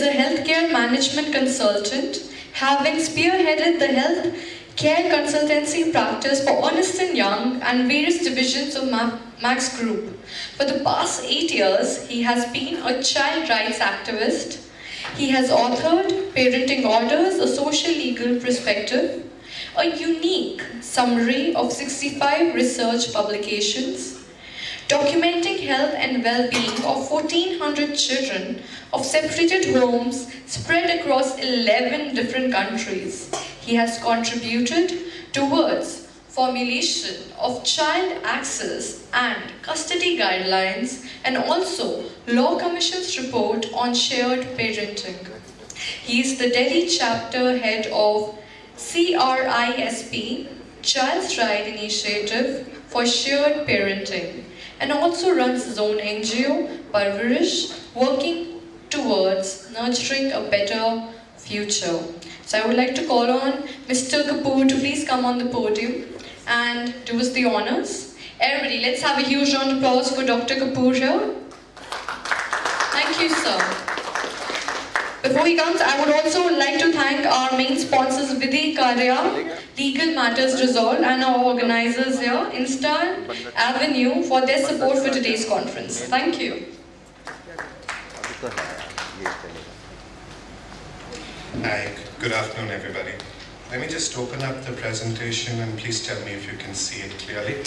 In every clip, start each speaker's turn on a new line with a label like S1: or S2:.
S1: is a healthcare management consultant, having spearheaded the health care consultancy practice for Ernst Young and various divisions of Max Group. For the past 8 years, he has been a child rights activist. He has authored Parenting Orders, a social-legal perspective, a unique summary of 65 research publications, documenting health and well-being of 1,400 children of separated homes spread across 11 different countries. He has contributed towards formulation of child access and custody guidelines and also Law Commission's report on shared parenting. He is the Delhi chapter head of CRISP, Child's Right Initiative for Shared Parenting, and also runs his own NGO, Parvarish, working towards nurturing a better future. So I would like to call on Mr. Kapur to please come on the podium and do us the honors. Everybody, let's have a huge round of applause for Dr. Kapur here. Thank you, sir. Before he comes, I would also like to thank our main sponsors, Vidhi Karya, Legal Matters Resolved, and our organizers here, InstantAvenue, for their support for today's conference. Thank you.
S2: Hi, good afternoon, everybody. Let me just open up the presentation and please tell me if you can see it clearly.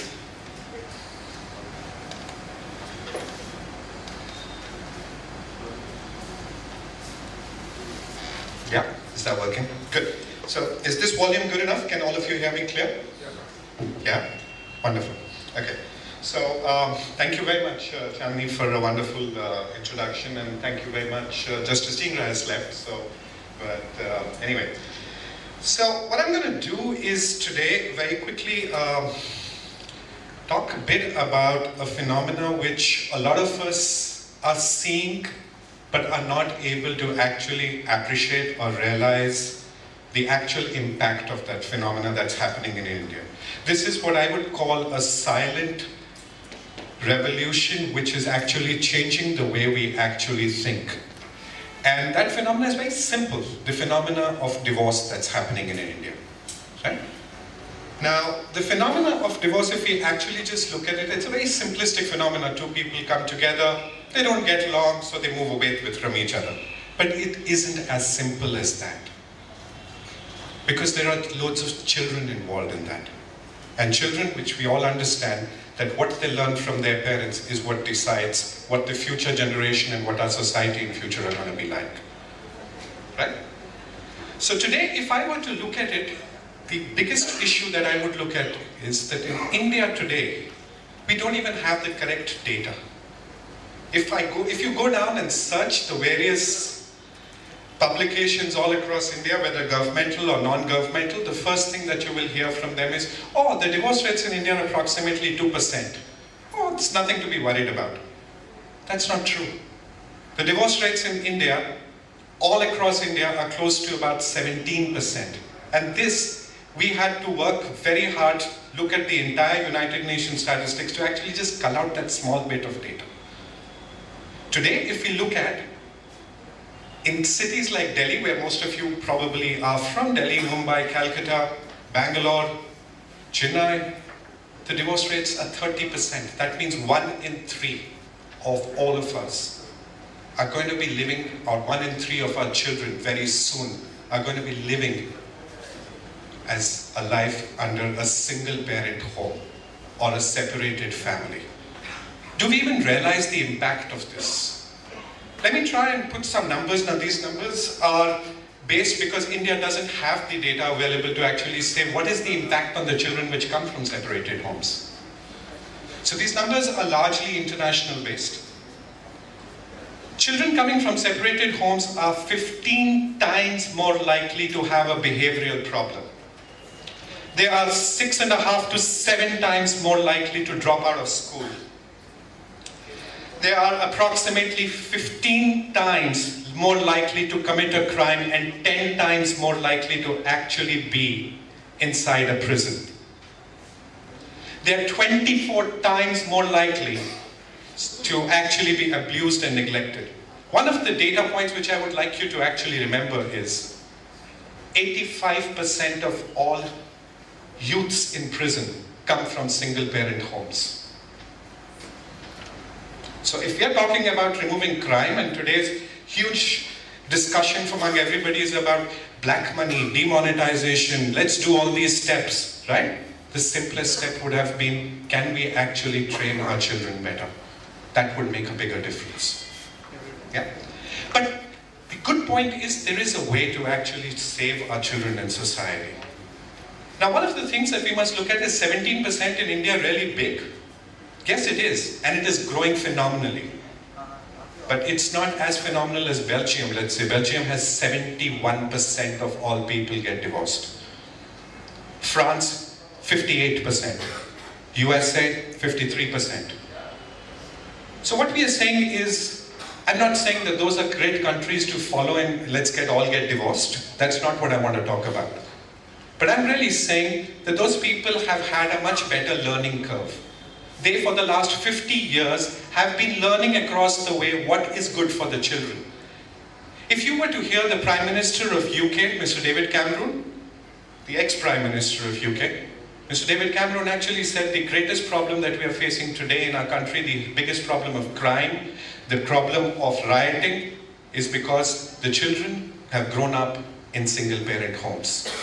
S2: Yeah, is that working? Good. So, is this volume good enough? Can all of you hear me clear? Yeah? Wonderful. Okay. So, thank you very much, Chandni, for a wonderful introduction, and thank you very much. Justice Dhingra has left, so, but anyway. So, what I'm going to do is today, very quickly, talk a bit about a phenomena which a lot of us are seeing but are not able to actually appreciate or realize the actual impact of that phenomena that's happening in India. This is what I would call a silent revolution, which is actually changing the way we actually think. And that phenomena is very simple, the phenomena of divorce that's happening in India. Right? Now, the phenomena of divorce, if we actually just look at it, it's a very simplistic phenomena. Two people come together, they don't get along, so they move away from each other. But it isn't as simple as that. Because there are loads of children involved in that. And children, which we all understand, that what they learn from their parents is what decides what the future generation and what our society in future are going to be like. Right? So today, if I were to look at it, the biggest issue that I would look at is that in India today, we don't even have the correct data. If you go down and search the various publications all across India, whether governmental or non-governmental, the first thing that you will hear from them is, oh, the divorce rates in India are approximately 2%. Oh, it's nothing to be worried about. That's not true. The divorce rates in India, all across India, are close to about 17%. And this, we had to work very hard, look at the entire United Nations statistics to actually just cull out that small bit of data. Today, if we look at, in cities like Delhi, where most of you probably are from Delhi, Mumbai, Calcutta, Bangalore, Chennai, the divorce rates are 30%. That means 1 in 3 of all of us are going to be living, or 1 in 3 of our children very soon are going to be living as a life under a single parent home or a separated family. Do we even realize the impact of this? Let me try and put some numbers. Now these numbers are based because India doesn't have the data available to actually say what is the impact on the children which come from separated homes. So these numbers are largely international based. Children coming from separated homes are 15 times more likely to have a behavioral problem. They are 6.5 to 7 times more likely to drop out of school. They are approximately 15 times more likely to commit a crime and 10 times more likely to actually be inside a prison. They are 24 times more likely to actually be abused and neglected. One of the data points which I would like you to actually remember is 85% of all youths in prison come from single parent homes. So if we are talking about removing crime, and today's huge discussion among everybody is about black money, demonetization, let's do all these steps, right? The simplest step would have been, can we actually train our children better? That would make a bigger difference. Yeah. But the good point is there is a way to actually save our children in society. Now, one of the things that we must look at is 17% in India really big? Yes, it is, and it is growing phenomenally. But it's not as phenomenal as Belgium, let's say. Belgium has 71% of all people get divorced. France, 58%. USA, 53%. So what we are saying is, I'm not saying that those are great countries to follow and let's all get divorced. That's not what I want to talk about. But I'm really saying that those people have had a much better learning curve. They, for the last 50 years, have been learning across the way what is good for the children. If you were to hear the Prime Minister of UK, Mr. David Cameron, the ex-Prime Minister of UK, Mr. David Cameron actually said the greatest problem that we are facing today in our country, the biggest problem of crime, the problem of rioting, is because the children have grown up in single-parent homes.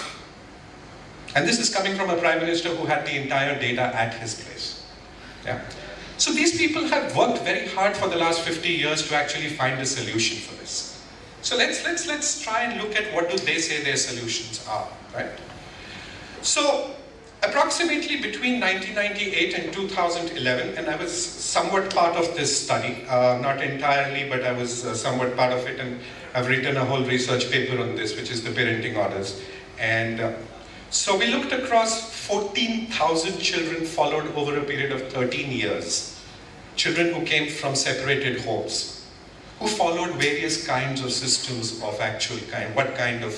S2: And this is coming from a Prime Minister who had the entire data at his place. Yeah. So these people have worked very hard for the last 50 years to actually find a solution for this. So let's try and look at what do they say their solutions are, right? So approximately between 1998 and 2011, and I was somewhat part of this study, not entirely, but I was somewhat part of it, and I've written a whole research paper on this, which is the parenting orders. And so we looked across 14,000 children followed over a period of 13 years. Children who came from separated homes, who followed various kinds of systems of actual kind, what kind of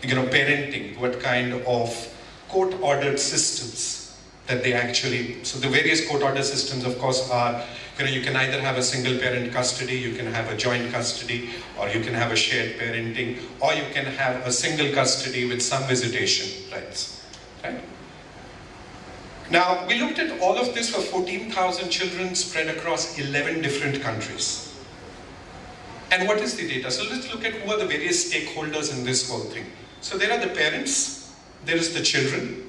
S2: parenting, what kind of court-ordered systems that they actually, so the various court-ordered systems of course are, you can either have a single parent custody, you can have a joint custody, or you can have a shared parenting, or you can have a single custody with some visitation rights, right? Now, we looked at all of this for 14,000 children spread across 11 different countries. And what is the data? So let's look at who are the various stakeholders in this whole thing. So there are the parents, there is the children,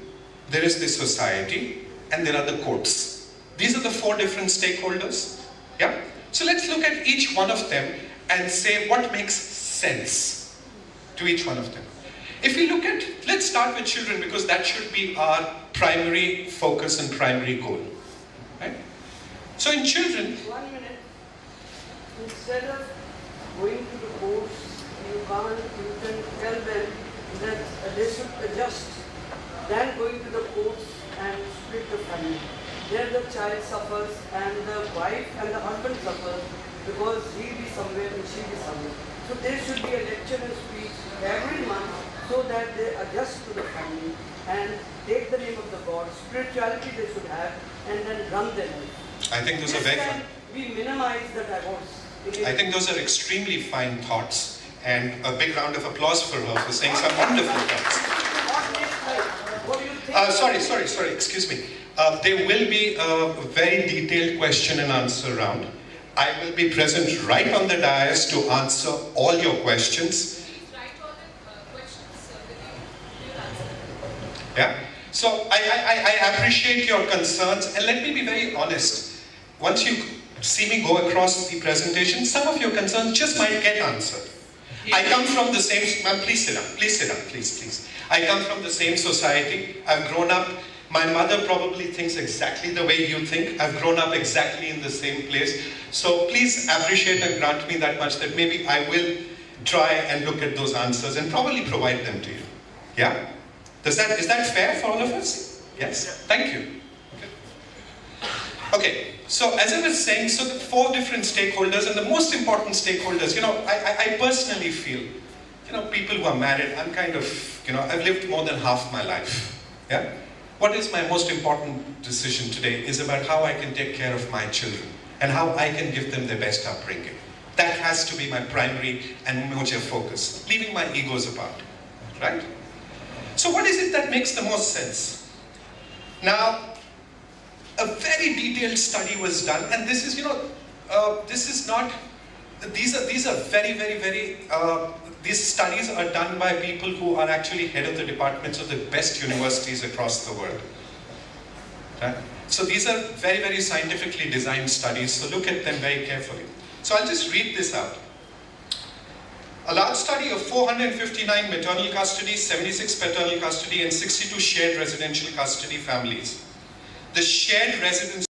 S2: there is the society, and there are the courts. These are the 4 different stakeholders. Yeah? So let's look at each one of them and say what makes sense to each one of them. If we look at, let's start with children because that should be our primary focus and primary goal. Right? So in children...
S3: 1 minute. Instead of going to the courts, you can tell them that they should adjust than going to the courts and split the family. There the child suffers and the wife and the husband suffer because he be somewhere and she be somewhere. So there should be a lecture and speech every month so that they adjust to the family and take the name of the God, spirituality they should have, and then run their life.
S2: I think those are very fine.
S3: We minimize the divorce.
S2: I think those are extremely fine thoughts, and a big round of applause for her for saying some wonderful thoughts.
S3: What do you think?
S2: Sorry, excuse me. There will be a very detailed question and answer round. I will be present right on the dais to answer all your questions. Yeah. So I appreciate your concerns, and let me be very honest. Once you see me go across the presentation, some of your concerns just might get answered. I come from the same, ma'am, please sit down, please. I come from the same society. I've grown up, my mother probably thinks exactly the way you think. I've grown up exactly in the same place. So please appreciate and grant me that much that maybe I will try and look at those answers and probably provide them to you. Yeah? Is that fair for all of us? Yes? Thank you. Okay, so as I was saying, so the 4 different stakeholders, and the most important stakeholders, I personally feel, people who are married, I'm kind of, I've lived more than half my life. Yeah? What is my most important decision today is about how I can take care of my children and how I can give them the best upbringing. That has to be my primary and major focus, leaving my egos apart, right? So what is it that makes the most sense? Now, a very detailed study was done, and this is, this is not, these are very, very, very, these studies are done by people who are actually head of the departments of the best universities across the world. Right? So these are very, very scientifically designed studies, so look at them very carefully. So I'll just read this out. A large study of 459 maternal custody, 76 paternal custody, and 62 shared residential custody families. The shared residence